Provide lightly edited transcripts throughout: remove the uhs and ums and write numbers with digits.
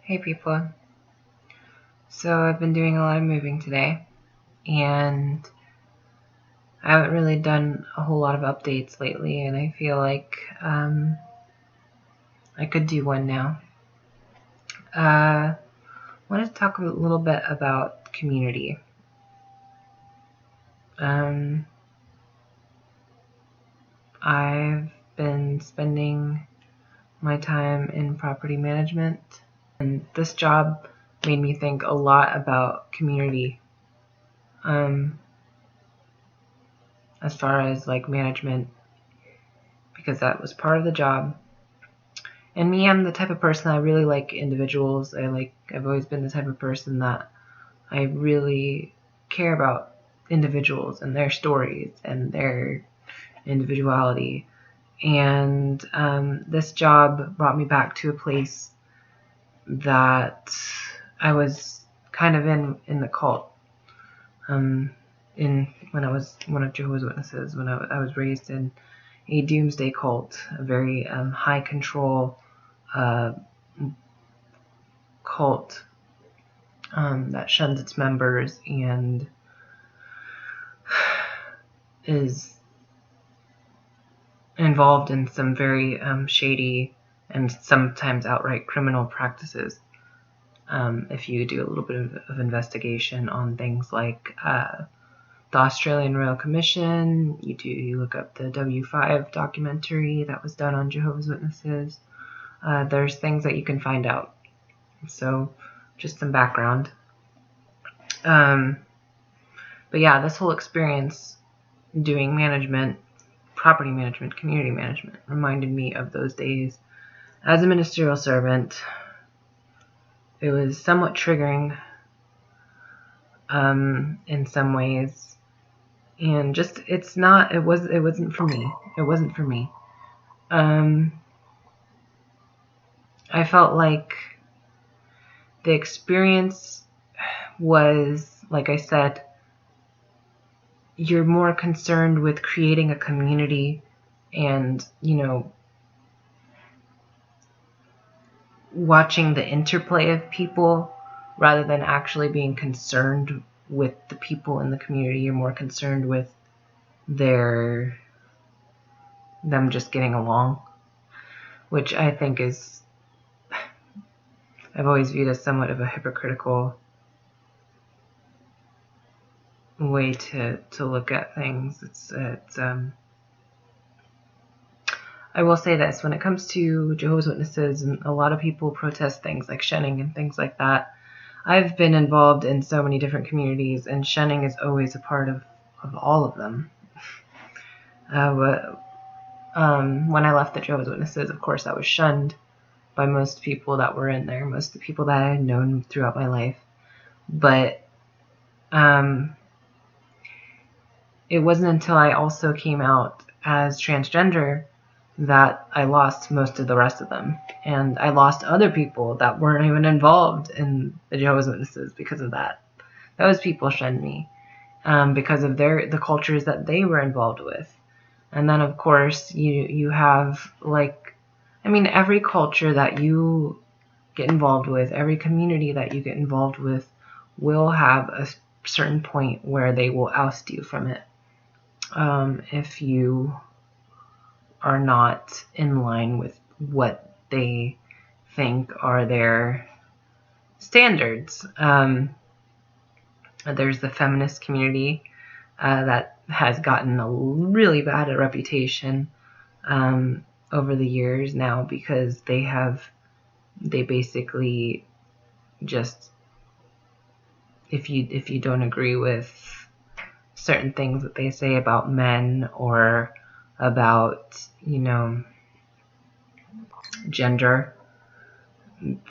Hey people. So I've been doing a lot of moving today, and I haven't really done a whole lot of updates lately, and I feel like I could do one now. I want to talk a little bit about community. I've been spending my time in property management, and this job made me think a lot about community. As far as like management, because that was part of the job. And me, I'm the type of person, I really like individuals. I've always been the type of person that I really care about individuals and their stories and their individuality. And this job brought me back to a place that I was kind of in the cult. When I was one of Jehovah's Witnesses, when I was raised in a doomsday cult, a very high control cult that shuns its members and is involved in some very shady and sometimes outright criminal practices. If you do a little bit of investigation on things like the Australian Royal Commission, you look up the W5 documentary that was done on Jehovah's Witnesses, there's things that you can find out. So just some background. But yeah, this whole experience doing management, property management, community management, reminded me of those days as a ministerial servant. It was somewhat triggering in some ways, and just it wasn't for me. It wasn't for me. I felt like the experience was, like I said, you're more concerned with creating a community and, watching the interplay of people rather than actually being concerned with the people in the community. You're more concerned with them just getting along, which I think I've always viewed as somewhat of a hypocritical way to look at things. I will say this, when it comes to Jehovah's Witnesses, and a lot of people protest things like shunning and things like that, I've been involved in so many different communities, and shunning is always a part of all of them. When I left the Jehovah's Witnesses, of course, I was shunned by most people that were in there, most of the people that I had known throughout my life. But it wasn't until I also came out as transgender that I lost most of the rest of them. And I lost other people that weren't even involved in the Jehovah's Witnesses because of that. Those people shunned me because of the cultures that they were involved with. And then, of course, you have, every culture that you get involved with, every community that you get involved with will have a certain point where they will oust you from it if you are not in line with what they think are their standards. There's the feminist community that has gotten a really bad reputation over the years now because they basically just, if you don't agree with certain things that they say about men or about, gender,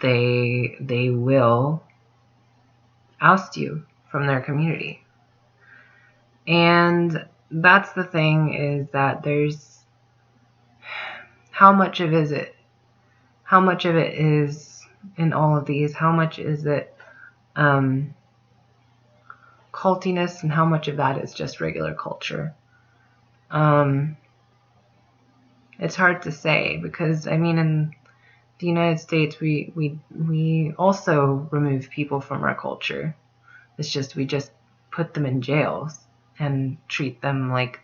they will oust you from their community. And that's the thing, is that there's how much of it is in all of these, how much is it cultiness, and how much of that is just regular culture. It's hard to say because, in the United States, we also remove people from our culture. It's just we just put them in jails and treat them like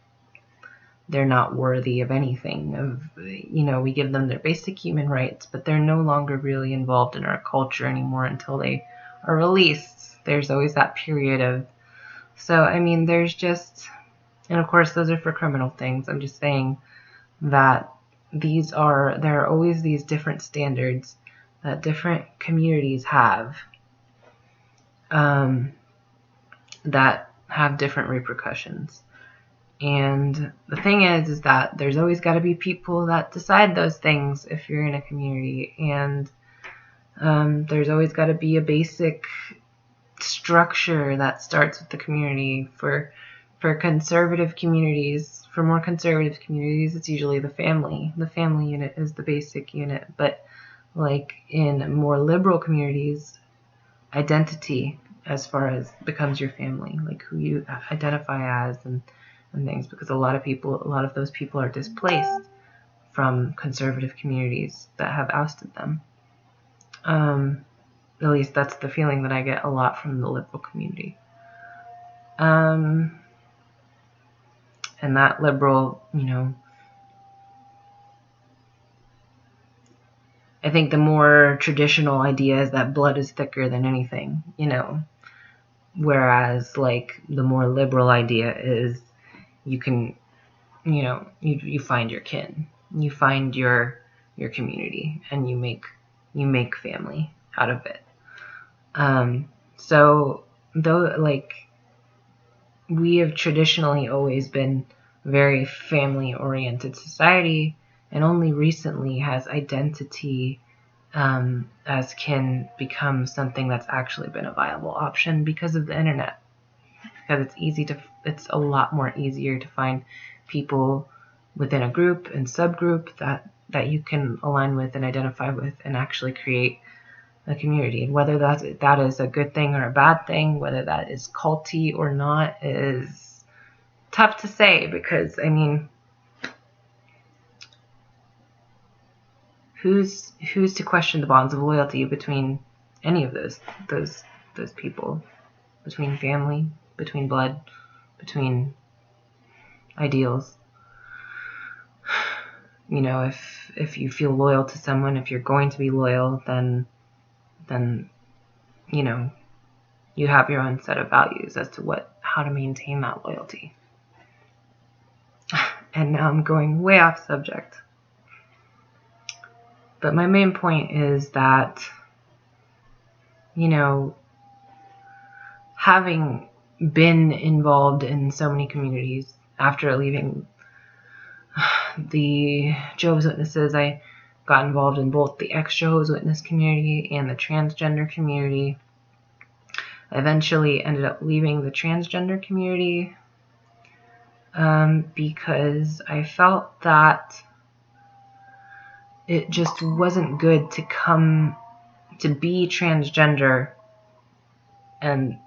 they're not worthy of anything. We give them their basic human rights, but they're no longer really involved in our culture anymore until they are released. There's always that period of, so I mean, there's just, and of course those are for criminal things. I'm just saying that there are always these different standards that different communities have, that have different repercussions. And the thing is that there's always got to be people that decide those things if you're in a community. And there's always got to be a basic structure that starts with the community. For conservative communities, for more conservative communities, it's usually the family. The family unit is the basic unit. But like in more liberal communities, identity as far as becomes your family, like who you identify as and things, because a lot of those people are displaced from conservative communities that have ousted them. At least that's the feeling that I get a lot from the liberal community. And that liberal, I think the more traditional idea is that blood is thicker than anything, whereas like the more liberal idea is you can, you find your kin, you find your community, and you make family out of it. So though, like, we have traditionally always been very family oriented society, and only recently has identity as kin become something that's actually been a viable option because of the internet. Because it's a lot more easier to find people within a group and subgroup that you can align with and identify with and actually create a community. And whether that is a good thing or a bad thing, whether that is culty or not, is tough to say, because I mean, who's to question the bonds of loyalty between any of those people, between family, between blood, between ideals? If you feel loyal to someone, if you're going to be loyal, then you have your own set of values as to how to maintain that loyalty. And now I'm going way off subject. But my main point is that, having been involved in so many communities after leaving the Jehovah's Witnesses, I got involved in both the ex-Jehovah's Witness community and the transgender community. I eventually ended up leaving the transgender community because I felt that it just wasn't good to come to be transgender and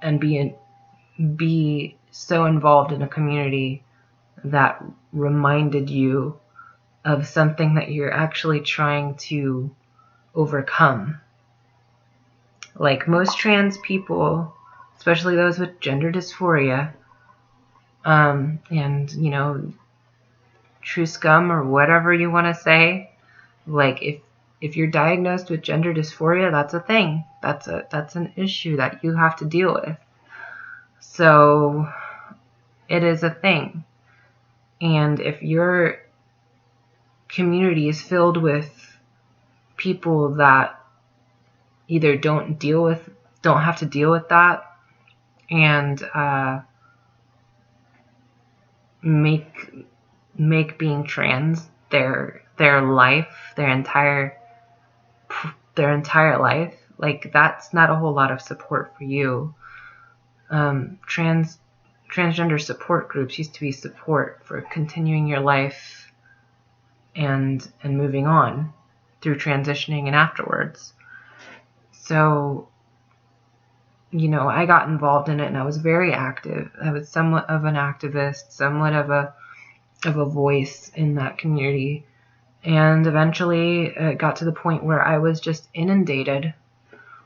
be so involved in a community that reminded you of something that you're actually trying to overcome. Like most trans people, especially those with gender dysphoria, and true scum or whatever you want to say, like if you're diagnosed with gender dysphoria, that's a thing. That's an issue that you have to deal with. So it is a thing. And if your community is filled with people that either don't have to deal with that, and make being trans their life, their entire life, like, that's not a whole lot of support for you. Transgender support groups used to be support for continuing your life and moving on through transitioning and afterwards. So, I got involved in it and I was very active. I was somewhat of an activist, somewhat of a voice in that community. And eventually it got to the point where I was just inundated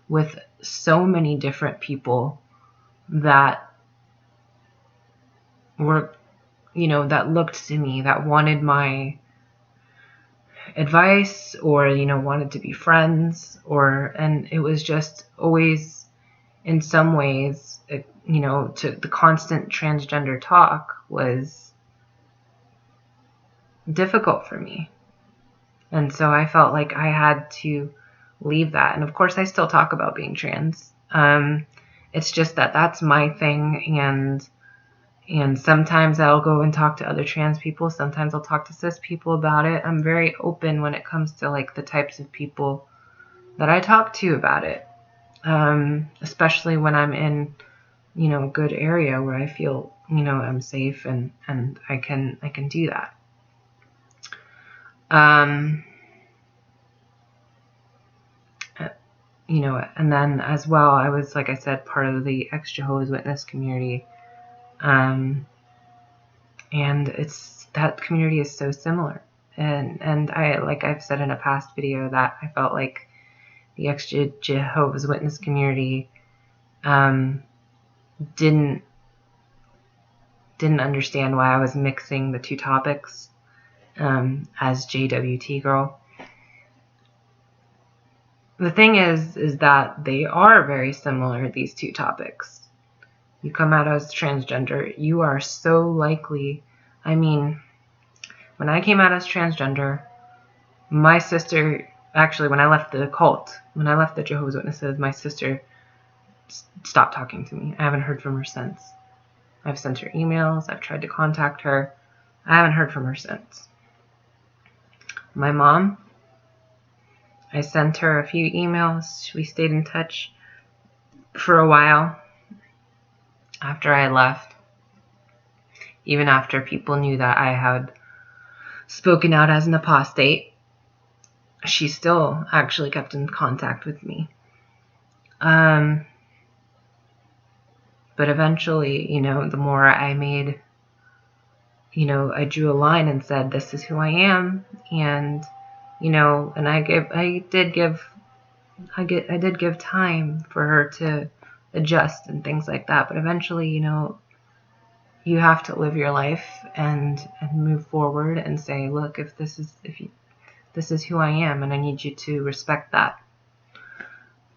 with so many different people that were, that looked to me, that wanted my advice, or, wanted to be friends, and it was just always, in some ways, to the constant transgender talk was difficult for me. And so I felt like I had to leave that. And of course, I still talk about being trans. It's just that that's my thing. And sometimes I'll go and talk to other trans people. Sometimes I'll talk to cis people about it. I'm very open when it comes to like the types of people that I talk to about it. Especially when I'm in, a good area where I feel, I'm safe and I can do that. And then as well, I was, like I said, part of the ex-Jehovah's Witness community. And that community is so similar. And I, like I've said in a past video, that I felt like the ex-Jehovah's Witness community didn't understand why I was mixing the two topics as JWT girl. The thing is that they are very similar, these two topics. You come out as transgender, you are so likely, when I came out as transgender, my sister, actually when I left the cult, when I left the Jehovah's Witnesses, my sister stopped talking to me. I haven't heard from her since. I've sent her emails, I've tried to contact her. I haven't heard from her since. My mom, I sent her a few emails. We stayed in touch for a while after I left. Even after people knew that I had spoken out as an apostate, she still actually kept in contact with me. But eventually, the more I made, I drew a line and said, this is who I am. And, and I did give time for her to adjust and things like that. But eventually, you have to live your life and move forward and say, look, this is who I am, and I need you to respect that.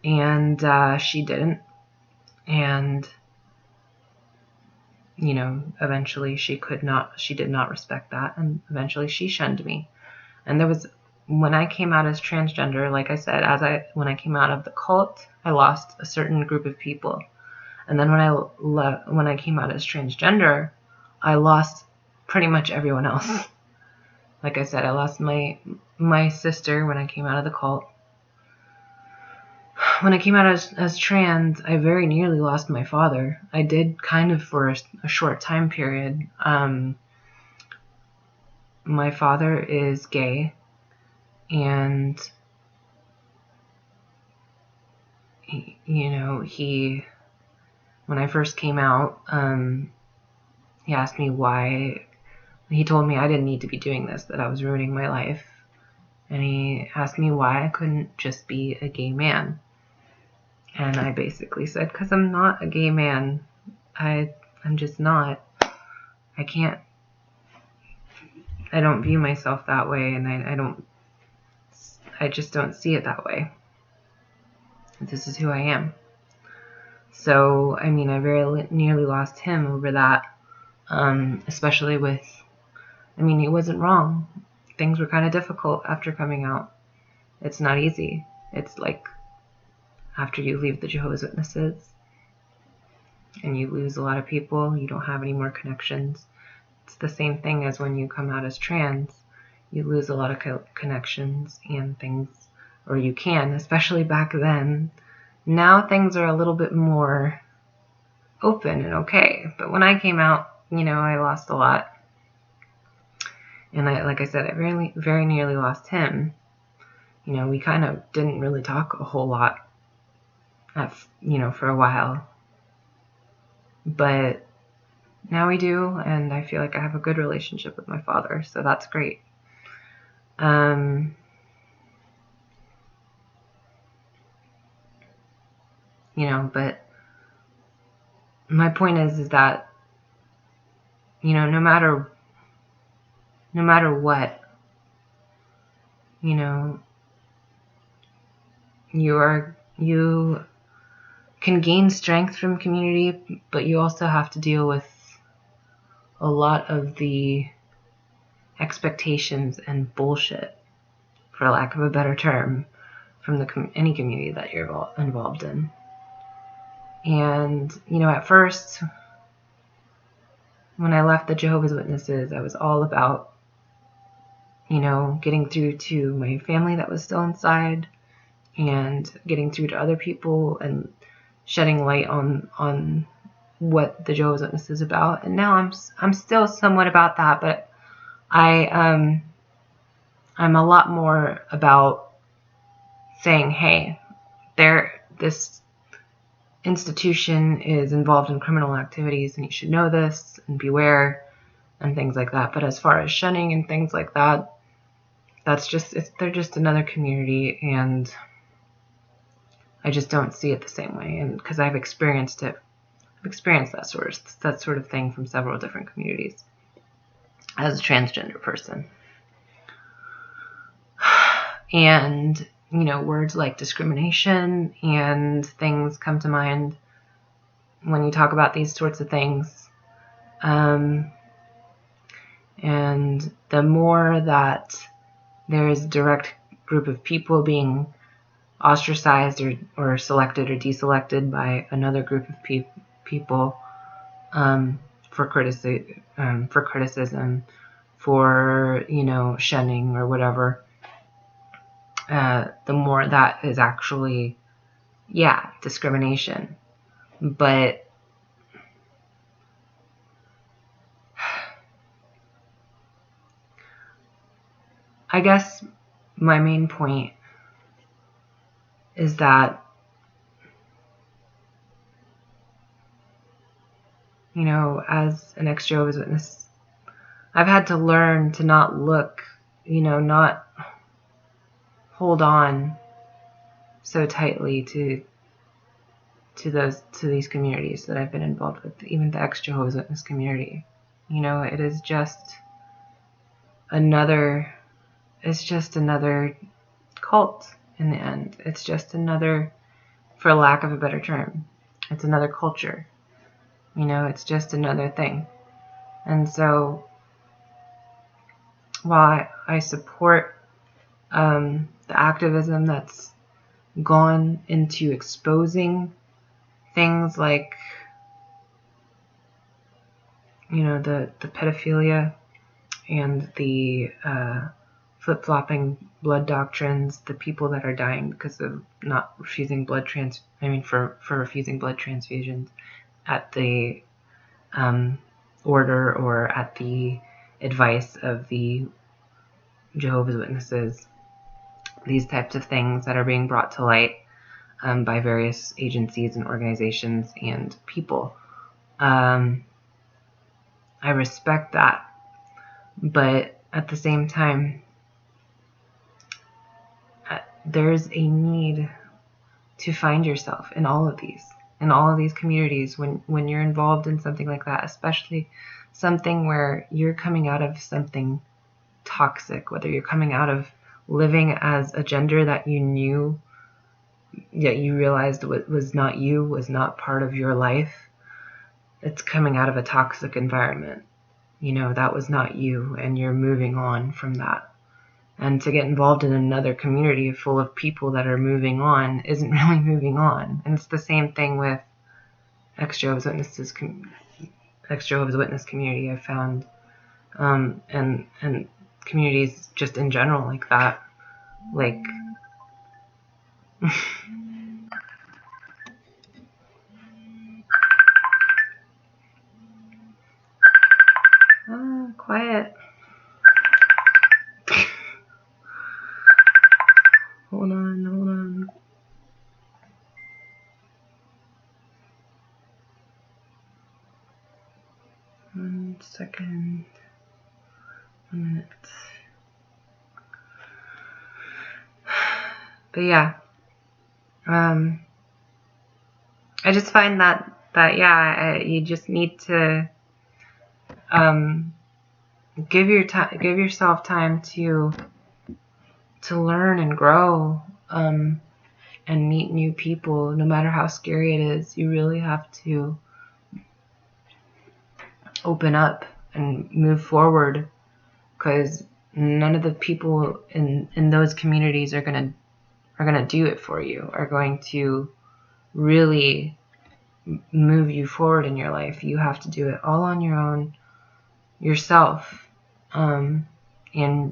And she didn't. And, eventually she did not respect that. And eventually she shunned me. And when I came out as transgender, like I said, when I came out of the cult, I lost a certain group of people. And then when I came out as transgender, I lost pretty much everyone else. Like I said, I lost my sister when I came out of the cult. When I came out as trans, I very nearly lost my father. I did kind of for a short time period. My father is gay, and when I first came out, he asked me why. He told me I didn't need to be doing this, that I was ruining my life. And he asked me why I couldn't just be a gay man. And I basically said, because I'm not a gay man. I'm just not. I can't. I don't view myself that way, and I just don't see it that way. This is who I am. So, I very nearly lost him over that. Especially with, he wasn't wrong. Things were kind of difficult after coming out. It's not easy. It's like after you leave the Jehovah's Witnesses and you lose a lot of people, you don't have any more connections. It's the same thing as when you come out as trans. You lose a lot of connections and things, or you can, especially back then. Now things are a little bit more open and okay. But when I came out, I lost a lot. And like I said, I very nearly lost him. We kind of didn't really talk a whole lot for a while. But now we do, and I feel like I have a good relationship with my father, so that's great. But my point is that, no matter what, you can gain strength from community, but you also have to deal with a lot of the expectations and bullshit, for lack of a better term, from any community that you're involved in. And, at first, when I left the Jehovah's Witnesses, I was all about, getting through to my family that was still inside, and getting through to other people, and shedding light on what the Jehovah's Witness is about. And now I'm still somewhat about that, but I'm a lot more about saying, hey, this institution is involved in criminal activities, and you should know this and beware, and things like that. But as far as shunning and things like that, they're just another community, and I just don't see it the same way. And because I've experienced that sort of thing from several different communities as a transgender person. And, words like discrimination and things come to mind when you talk about these sorts of things. And the more that there is a direct group of people being ostracized or selected or deselected by another group of people for criticism, for shunning or whatever, the more that is actually discrimination. But I guess my main point is that, as an ex-Jehovah's Witness, I've had to learn to not look, not hold on so tightly to these communities that I've been involved with, even the ex-Jehovah's Witness community. It is just another cult in the end. It's just another, for lack of a better term, it's another culture. It's just another thing. And so, while I support the activism that's gone into exposing things like, the pedophilia and the flip-flopping blood doctrines, the people that are dying because of not refusing for refusing blood transfusions at the order or at the advice of the Jehovah's Witnesses. These types of things that are being brought to light by various agencies and organizations and people. I respect that, but at the same time, there's a need to find yourself in all of these communities when you're involved in something like that, especially something where you're coming out of something toxic, whether you're coming out of living as a gender that you knew, yet you realized was not part of your life. It's coming out of a toxic environment. That was not you, and you're moving on from that. And to get involved in another community full of people that are moving on isn't really moving on. And it's the same thing with ex-Jehovah's Witness community, I've found, and communities just in general like that, like. Quiet. Hold on. 1 second. 1 minute. But yeah, I just find that you just need to give yourself time to learn and grow, and meet new people. No matter how scary it is, you really have to open up and move forward, because none of the people in those communities are gonna do it for you, are going to really move you forward in your life. You have to do it all on your own, yourself. And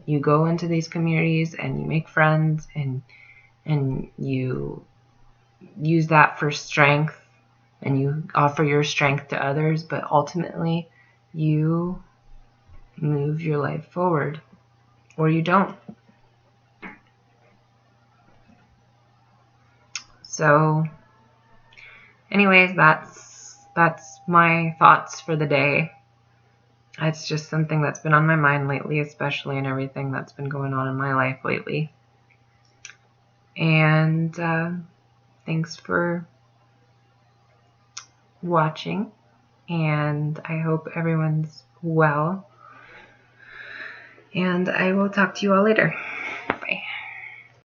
you go into these communities and you make friends, and you use that for strength, and you offer your strength to others, but ultimately you move your life forward, or you don't. So anyways, that's my thoughts for the day. It's just something that's been on my mind lately, especially in everything that's been going on in my life lately. And thanks for watching, and I hope everyone's well. And I will talk to you all later.